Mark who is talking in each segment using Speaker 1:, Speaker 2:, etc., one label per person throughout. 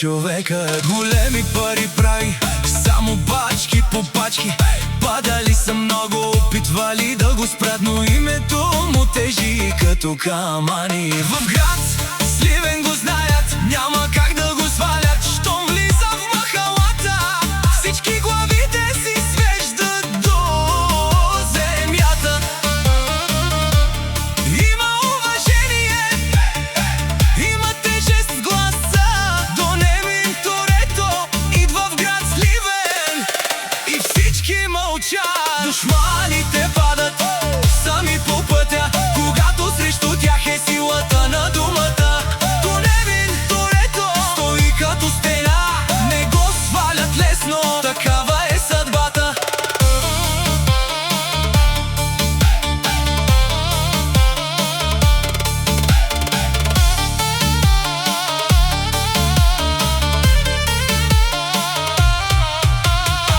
Speaker 1: човека. Големи пари прави, само пачки по пачки. Падали са много, опитвали да го спрат, но името му тежи като камъни. В град Сливен го знаят, няма как да го свалят. Щом влиза в махалата, всички главите си свеждат до земята. Има уважение, има тежест в гласа. До Немин Торето идва в град Сливен и всички мълчат. Душманите падат сами по пътя, когато срещу тях е силата на думата. До Немин Торето стои като стена, не го свалят лесно, такава е съдбата.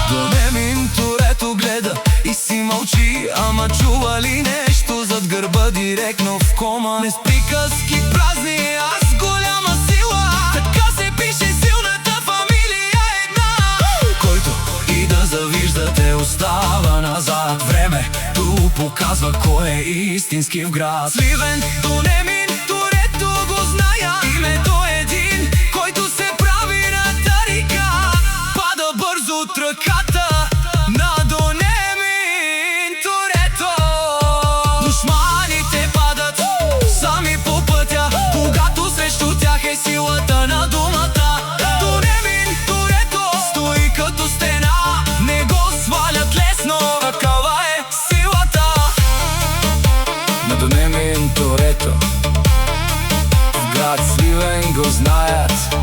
Speaker 1: До Немин Торето гледа и си мълчи, ама чува ли нещо зад гърба директно в кома? Не с приказки празни, а с голяма сила. Така се пише, силната фамилия една. Който и да завиждате остава назад. Времето показва кой е истински в град Сливен. До Немин Торето го зная, името е един, който се прави на тарика. Пада бързо от ръката на До Немин Торето. Душманите падат сами по пътя, когато срещу тях е силата на думата. До Немин Торето стои като стена, не го свалят лесно, такава е силата. На До Немин Торето в град Сливен го знаят.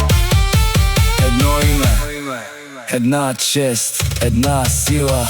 Speaker 1: Едно име, една чест, една сила.